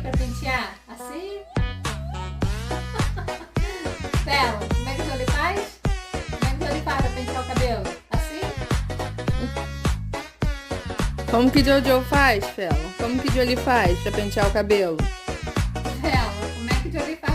pra pentear? Assim? Fallon, como é que o Jolie faz? Como é que o Jolie faz pra pentear o cabelo? Assim? Como que Jojo faz, Fela? Como que Jolie faz pra pentear o cabelo? Fallon, como é que o Jolie faz